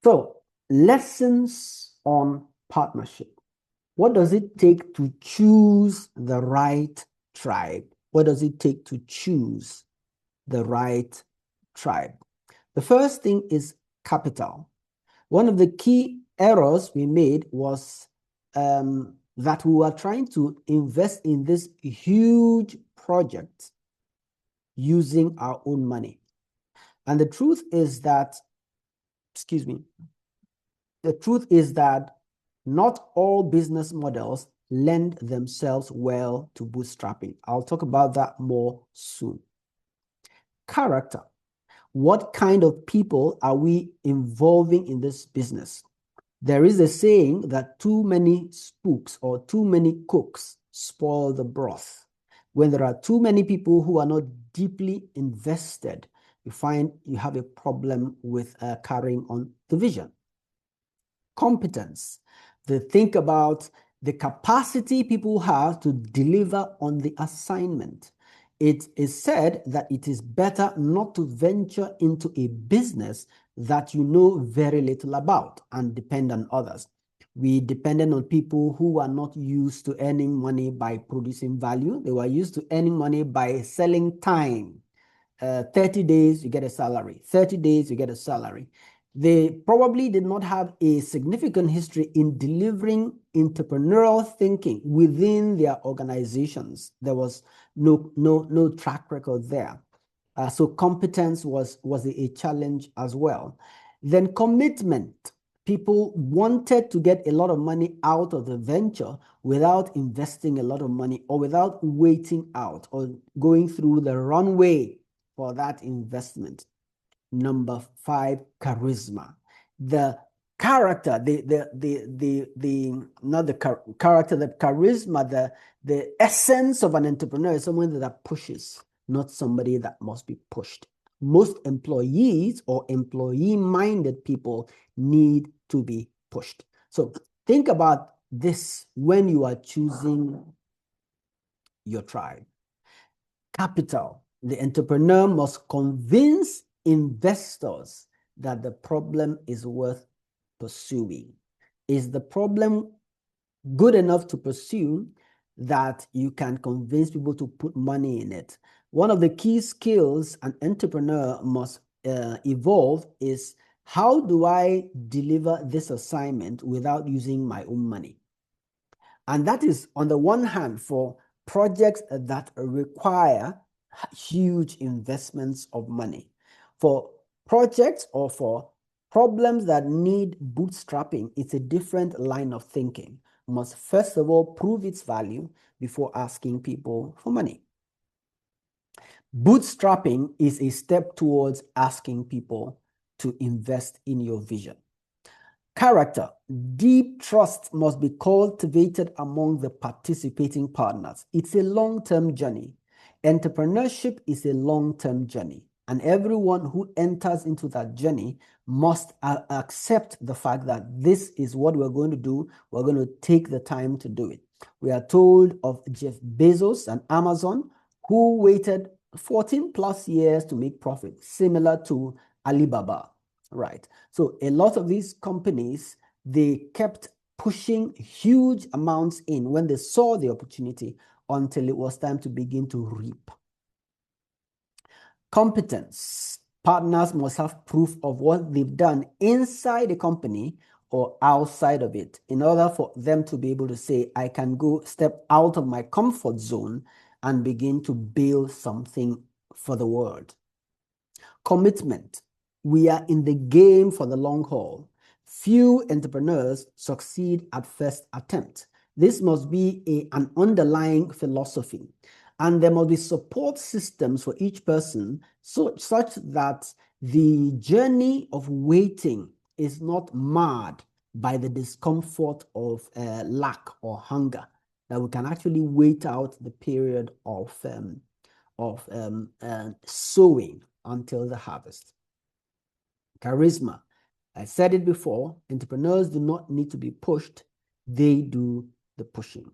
So, lessons on partnership. What does it take to choose the right tribe? What does it take to choose the right tribe? The first thing is capital. One of the key errors we made was that we were trying to invest in this huge project using our own money. And the truth is that, excuse me, the truth is that not all business models lend themselves well to bootstrapping. I'll talk about that more soon. Character. What kind of people are we involving in this business? There is a saying that too many spooks or too many cooks spoil the broth. When there are too many people who are not deeply invested, you find you have a problem with carrying on the vision. Competence. They think about the capacity people have to deliver on the assignment. It is said that it is better not to venture into a business that you know very little about and depend on others. We depended on people who are not used to earning money by producing value. They were used to earning money by selling time. 30 days, you get a salary. 30 days, you get a salary. They probably did not have a significant history in delivering entrepreneurial thinking within their organizations. There was no track record there. So competence was a challenge as well. Then commitment. People wanted to get a lot of money out of the venture without investing a lot of money or without waiting out or going through the runway for that investment. Number 5, charisma. The character, not the character, the charisma, the essence of an entrepreneur is someone that pushes, not somebody that must be pushed. Most employees or employee-minded people need to be pushed. So think about this when you are choosing your tribe. Capital. The entrepreneur must convince investors that the problem is worth pursuing. Is the problem good enough to pursue that you can convince people to put money in it? One of the key skills an entrepreneur must evolve is, how do I deliver this assignment without using my own money? And that is, on the one hand, for projects that require huge investments of money. For projects or for problems that need bootstrapping, it's a different line of thinking. You must first of all prove its value before asking people for money. Bootstrapping is a step towards asking people to invest in your vision. Character. Deep trust must be cultivated among the participating partners. It's a long-term journey. Entrepreneurship is a long-term journey, and everyone who enters into that journey must accept the fact that this is what we're going to do. We're going to take the time to do it. We are told of Jeff Bezos and Amazon, who waited 14 plus years to make profit, similar to Alibaba. Right. So a lot of these companies, they kept pushing huge amounts in when they saw the opportunity until it was time to begin to reap. Competence. Partners must have proof of what they've done inside the company or outside of it in order for them to be able to say, I can go step out of my comfort zone and begin to build something for the world. Commitment. We are in the game for the long haul. Few entrepreneurs succeed at first attempt. This must be an underlying philosophy. And there must be support systems for each person such that the journey of waiting is not marred by the discomfort of lack or hunger, that we can actually wait out the period of sowing until the harvest. Charisma. I said it before, entrepreneurs do not need to be pushed, they do the pushing.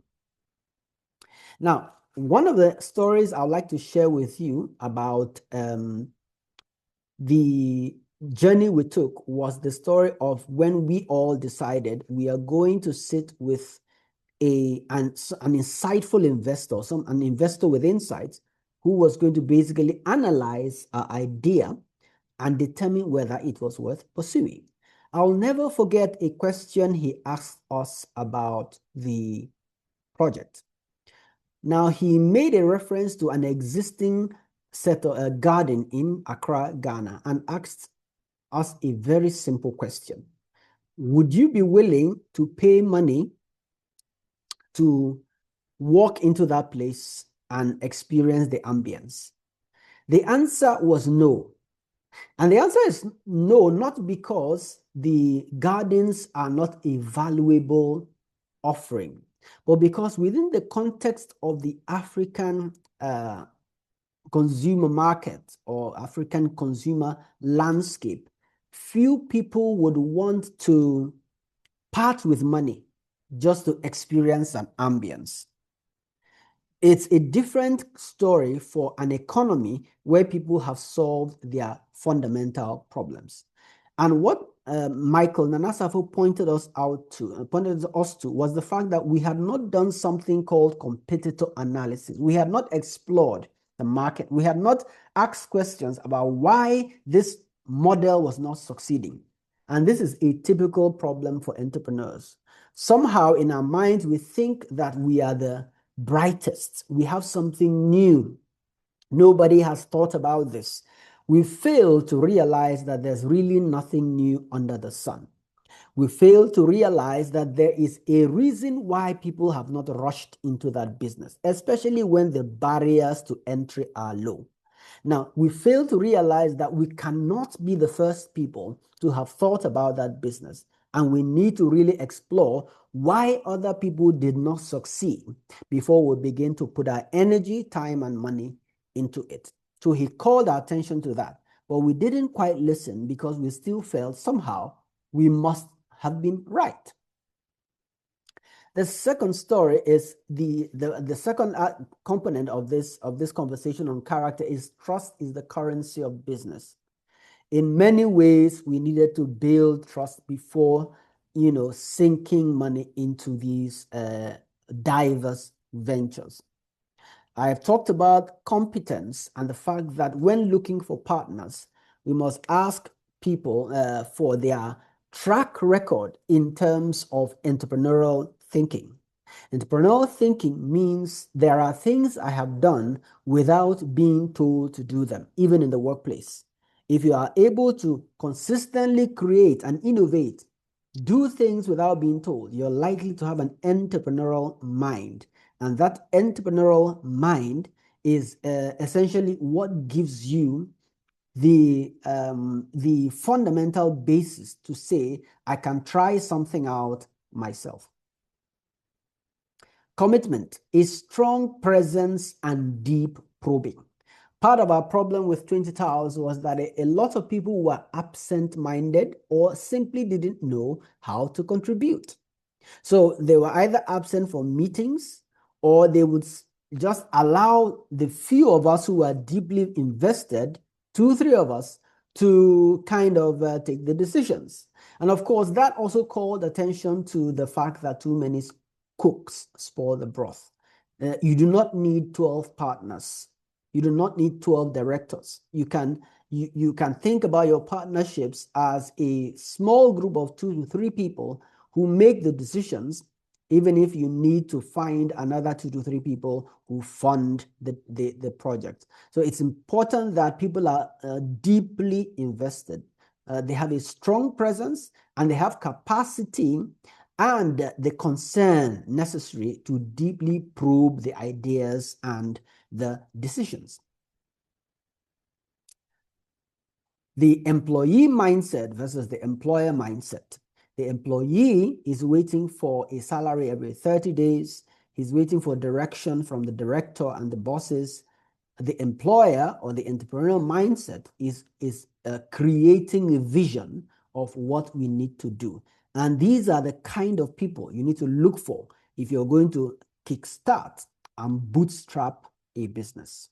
Now, one of the stories I'd like to share with you about the journey we took was the story of when we all decided we are going to sit with an insightful investor, an investor with insights, who was going to basically analyze our idea and determine whether it was worth pursuing. I'll never forget a question he asked us about the project. Now, he made a reference to an existing set of a garden in Accra, Ghana, and asked us a very simple question. Would you be willing to pay money to walk into that place and experience the ambience? The answer was no. And the answer is no, not because the gardens are not a valuable offering, but because within the context of the African consumer market or African consumer landscape, few people would want to part with money just to experience an ambience. It's a different story for an economy where people have solved their fundamental problems. And what Michael Nanasafo pointed us to was the fact that we had not done something called competitor analysis. We had not explored the market. We had not asked questions about why this model was not succeeding. And this is a typical problem for entrepreneurs. Somehow in our minds, we think that we are the brightest. We have something new. Nobody has thought about this. We fail to realize that there's really nothing new under the sun. We fail to realize that there is a reason why people have not rushed into that business, especially when the barriers to entry are low. Now, we fail to realize that we cannot be the first people to have thought about that business, and we need to really explore why other people did not succeed before we begin to put our energy, time, and money into it. So he called our attention to that, but we didn't quite listen because we still felt somehow we must have been right. The second story is the second component of this conversation on character is trust is the currency of business. In many ways, we needed to build trust before, sinking money into these diverse ventures. I have talked about competence and the fact that when looking for partners, we must ask people for their track record in terms of entrepreneurial thinking. Entrepreneurial thinking means there are things I have done without being told to do them, even in the workplace. If you are able to consistently create and innovate, do things without being told, you're likely to have an entrepreneurial mind. And that entrepreneurial mind is essentially what gives you the fundamental basis to say, I can try something out myself. Commitment is strong presence and deep probing. Part of our problem with 20 Towers was that a lot of people were absent-minded or simply didn't know how to contribute. So they were either absent from meetings or they would just allow the few of us who were deeply invested, 2-3 of us, to kind of take the decisions. And of course, that also called attention to the fact that too many cooks spoil the broth. You do not need 12 partners. You do not need 12 directors. You can think about your partnerships as a small group of 2 to 3 people who make the decisions, even if you need to find another 2 to 3 people who fund the project. So it's important that people are deeply invested. They have a strong presence and they have capacity and the concern necessary to deeply probe the ideas and the decisions. The employee mindset versus the employer mindset. The employee is waiting for a salary every 30 days. He's waiting for direction from the director and the bosses. The employer or the entrepreneurial mindset is creating a vision of what we need to do. And these are the kind of people you need to look for if you're going to kickstart and bootstrap a business.